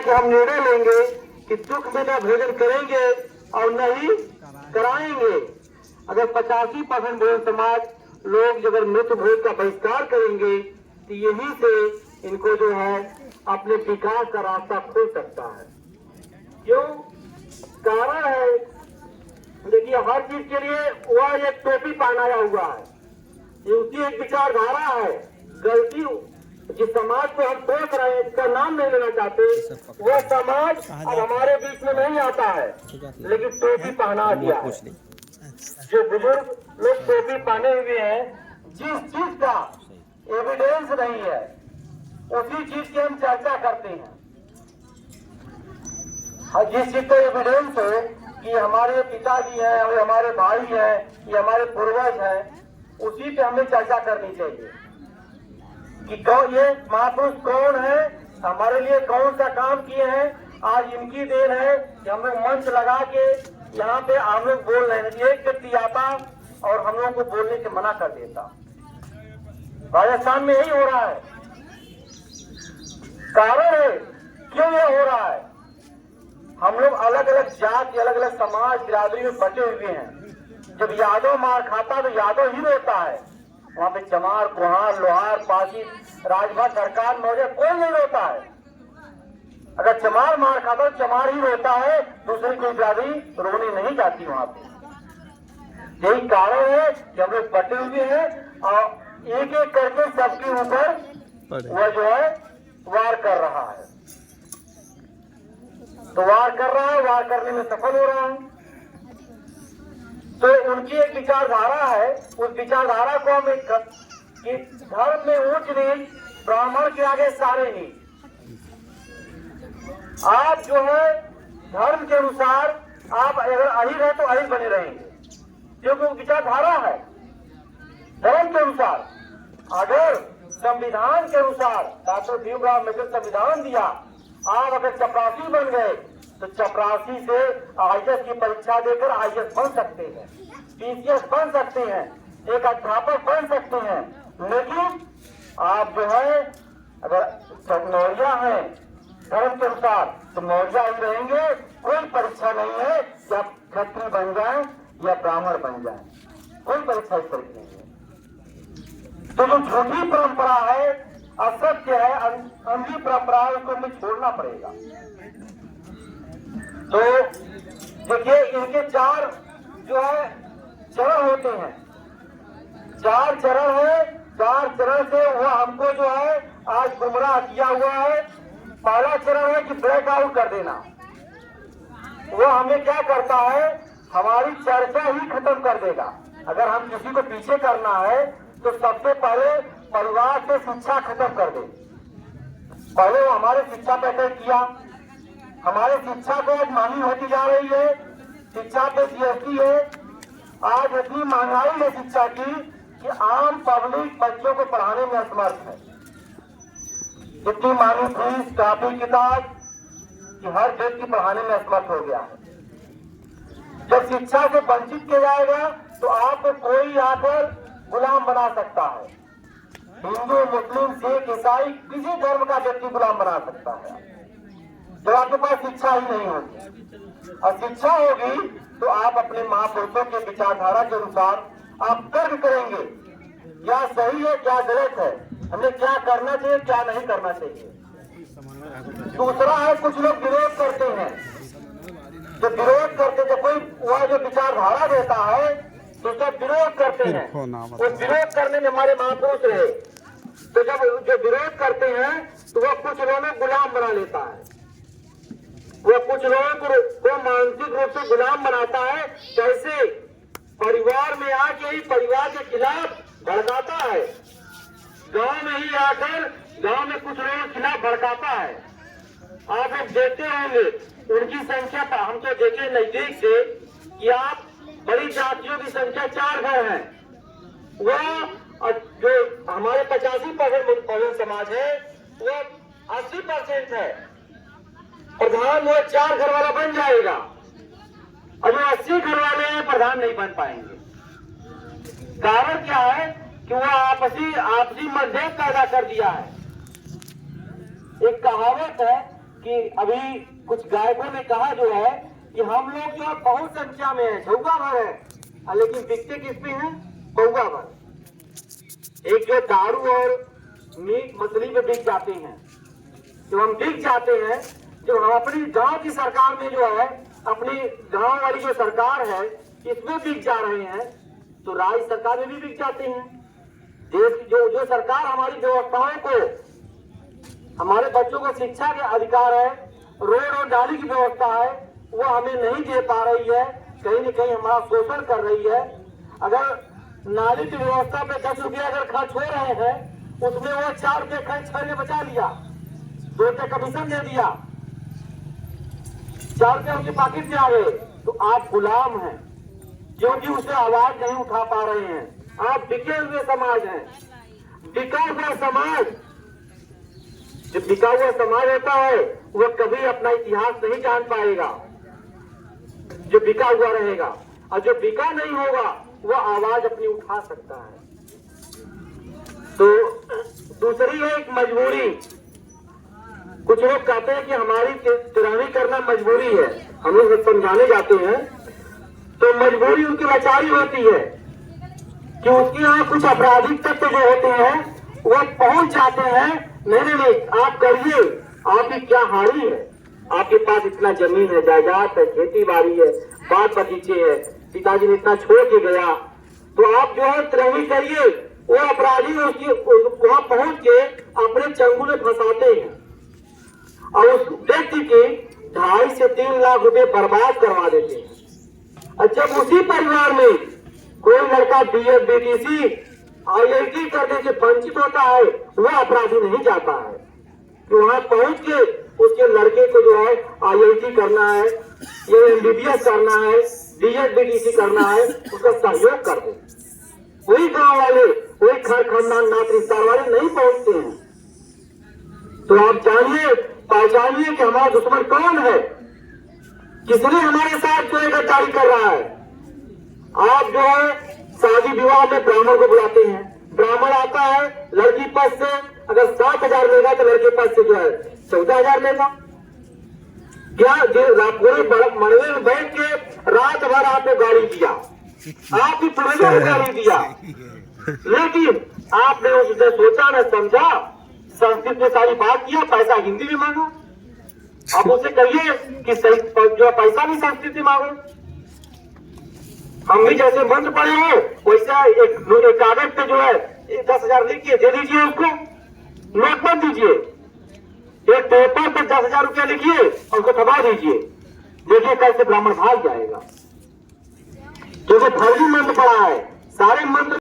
कि हम निर्णय लेंगे कि दुख में न भोजन करेंगे और न ही कराएंगे। अगर 85% बहुजन समाज लोग अगर मृत भोज का बहिष्कार करेंगे तो यहीं से इनको जो है अपने विकास का रास्ता खुल सकता है। क्यों? कारण है, देखिए हर चीज के लिए वह एक टोपी पहनाया हुआ है, ये उसकी एक विचारधारा है। गलती जिस समाज को हम सोच रहे हैं, इसका नाम नहीं लेना चाहते, वह समाज अब हमारे बीच में नहीं आता है, लेकिन टोपी पहना दिया है। जो बुजुर्ग लोग टोपी पहने हुए हैं, जिस चीज का एविडेंस नहीं है उसी चीज की हम चर्चा करते हैं। जिस चीज का एविडेंस है कि हमारे पिताजी हैं और हमारे भाई हैं, ये हमारे पूर्वज हैं, उसी पे हमें चर्चा करनी चाहिए कि कौन ये महापुरुष कौन है, हमारे लिए कौन सा काम किए हैं। आज इनकी देन है कि हम लोग मंच लगा के यहाँ पे हम लोग बोल रहे हैं। एक व्यक्ति आता और हम लोगों को बोलने से मना कर देता। राजस्थान में यही हो रहा है। कारण है क्यों ये हो रहा है? हम लोग अलग अलग जाति, अलग अलग समाज, बिरादरी में बटे हुए हैं। जब यादव मार खाता तो यादव ही रोता है। वहां पे चमार, कुहार, लोहार, पासी, राजभर, सरकार, मौर्य कोई नहीं रोता है। अगर चमार मार खाता तो चमार ही रोता है, दूसरी कोई बिरादरी रोने नहीं जाती वहां पे। यही कारण है कि हम लोग बटे हुए हैं और एक एक करके सबके ऊपर वह जो है वार कर रहा है। तो वार कर रहा है, वार करने में सफल हो रहा है। तो उनकी एक विचारधारा है, उस विचारधारा को हम एक कि धर्म में ऊंच नीच, ब्राह्मण के आगे सारे नीच। आप जो है धर्म के अनुसार आप अगर अहिर है तो अहिर बने रहेंगे, क्योंकि वो विचारधारा है। धर्म के अनुसार, अगर संविधान के अनुसार डॉक्टर भीमराव अम्बेडकर संविधान दिया, आप अगर चपरासी बन गए तो चपरासी से आईएएस की परीक्षा देकर आईएएस बन सकते हैं, पीसीएस बन सकते हैं, एक अध्यापक बन सकते हैं। लेकिन आप जो है अगर मौर्य है धर्म के अनुसार तो मौर्य ही रहेंगे। कोई परीक्षा नहीं है कि आप क्षत्रिय बन जाए या ब्राह्मण बन जाए, कोई परीक्षा इस तरह नहीं है। तो जो झूठी परंपरा है, असत्य है, अंधी परंपरा है, उसको हमें छोड़ना पड़ेगा। तो देखिए इनके 4 जो है चरण होते हैं, 4 चरण है। 4 चरण से वह हमको जो है आज गुमराह किया हुआ है। पहला चरण है कि ब्रेकआउट कर देना। वो हमें क्या करता है, हमारी चर्चा ही खत्म कर देगा। अगर हम किसी को पीछे करना है तो सबसे पहले परिवार से शिक्षा खत्म कर दे। पहले वो हमारे शिक्षा पे तय किया, हमारे शिक्षा को आज महंगी होती जा रही है, शिक्षा पे जीएसटी है। आज इतनी महंगाई है शिक्षा की कि आम पब्लिक बच्चों को पढ़ाने में असमर्थ है। इतनी महंगी फीस, कॉपी, किताब कि हर व्यक्ति पढ़ाने में असमर्थ हो गया है। जब शिक्षा से वंचित किया जाएगा तो आपको कोई आकर गुलाम बना सकता है। हिंदू, मुस्लिम, सिख, ईसाई, किसी धर्म का व्यक्ति गुलाम बना सकता है जब आपके पास शिक्षा ही नहीं होगी। और शिक्षा होगी तो आप अपने महापुरुषों के विचारधारा के अनुसार आप तर्क करेंगे, क्या सही है, क्या गलत है, हमें क्या करना चाहिए, क्या नहीं करना चाहिए। दूसरा है, कुछ लोग विरोध करते हैं। जो विरोध करते, जब कोई वह जो विचारधारा देता है तो सब विरोध करते हैं। वो विरोध करने में हमारे महापुरुष रहे। तो जब जो विरोध करते हैं तो वह कुछ लोगों में गुलाम बना लेता है, वह कुछ लोगों को मानसिक रूप से गुलाम बनाता है। कैसे? परिवार में आके ही परिवार के खिलाफ भड़काता है, गांव में ही आकर गांव में कुछ लोगों के खिलाफ भड़काता है। आप लोग देखते होंगे उनकी संख्या पर, हम तो देखे नजदीक से कि आप बड़ी जातियों की संख्या 4 घर है। वह जो हमारे 85% बहुजन समाज है वह 80% है। प्रधान वो 4 घर वाला बन जाएगा और जो 80 घर वाले हैं प्रधान नहीं बन पाएंगे। कारण क्या है कि वह आपसी मतभेद पैदा कर दिया है। एक कहावत है कि अभी कुछ गायकों ने कहा जो है कि हम लोग जो बहुत संख्या में है, झौका भर है, लेकिन बिकते किसमें है? पौवा भर। एक जो दारू और मीट मछली पे बिक जाते हैं, जब हम बिक जाते हैं, जब हम अपनी गांव की सरकार में जो है, अपनी गांव वाली जो सरकार है इसमें बिक जा रहे हैं, तो राज्य सरकार में भी बिक जाते हैं। देश की जो सरकार हमारी व्यवस्थाओं को, हमारे बच्चों को शिक्षा के अधिकार है, रोड और नाली की व्यवस्था है, वो हमें नहीं दे पा रही है, कहीं न कहीं हमारा शोषण कर रही है। अगर नाली की व्यवस्था पे 10 रुपया अगर खर्च हो रहे हैं, उसमें वो 4 रुपये खर्च करने बचा लिया, 2 रुपये कमीशन दे दिया, 4 रुपये उनके पॉकेट में आ गए, तो आप गुलाम हैं, क्योंकि उसे आवाज नहीं उठा पा रहे हैं। आप बिके हुए समाज हैं। बिका हुआ समाज, जो बिका हुआ समाज होता है वह कभी अपना इतिहास नहीं जान पाएगा, जो बिका हुआ रहेगा, और जो बिका नहीं होगा वह आवाज अपनी उठा सकता है। तो दूसरी है एक मजबूरी। कुछ लोग कहते हैं कि हमारी तिरंगी करना मजबूरी है, हम लोग समझाने जाते हैं तो मजबूरी उनकी लाचारी होती है कि उसके यहाँ कुछ आपराधिक तत्व जो होते हैं वह पहुंच जाते हैं, नहीं आप करिए, आपकी क्या हारी है, आपके पास इतना जमीन है, जायदाद है, खेती बाड़ी है, बाग बगीचे है, पिताजी ने इतना छोड़ के गया, तो आप जो है तिरंगी करिए। वो अपराधी उसकी वहां पहुंच के अपने चंगुल में फंसाते हैं और उस व्यक्ति के 2.5 से 3 लाख रुपए बर्बाद करवा देते हैं। और जब उसी परिवार में कोई लड़का BEd BTC IIT करने से वंचित होता है, वह अपराधी नहीं जाता है कि वहां पहुंच के उसके लड़के को जो है IIT करना है, ये MBBS करना है, BEd BTC करना है, उसका सहयोग कर दे। वही गांव वाले, वही घर खानदान नात रिश्तेदार वाले नहीं पहुंचते हैं। तो आप जानिए, पहचानिए कि हमारा दुश्मन कौन है, किसने हमारे साथ जो है गद्दारी कर रहा है। आप जो है शादी विवाह में ब्राह्मण को बुलाते हैं, ब्राह्मण आता है लड़की पास से अगर 7,000 लेगा तो लड़के पास से जो है 14,000 लेगा। क्या पूरे मड़वे में बैठ के रात भर आपको गाड़ी दिया, आपकी पूर्वजों को गाड़ी दिया, लेकिन आपने उसने सोचा न समझा, संस्कृत में सारी बात किया, पैसा हिंदी में मांगा। आप उसे कहिए कि जो पैसा भी संस्कृत में मांगो। हम भी जैसे मंत्र पढ़े हो वैसा एक कागज पे जो है 10,000 लिखिए दे दीजिए उसको, नोट मत दीजिए, एक पेपर पर 10,000 रुपया लिखिए और उसको दबा दीजिए, देखिए कैसे ब्राह्मण भाग जाएगा, क्योंकि फर्जी मंत्र पढ़ा है, सारे मंत्र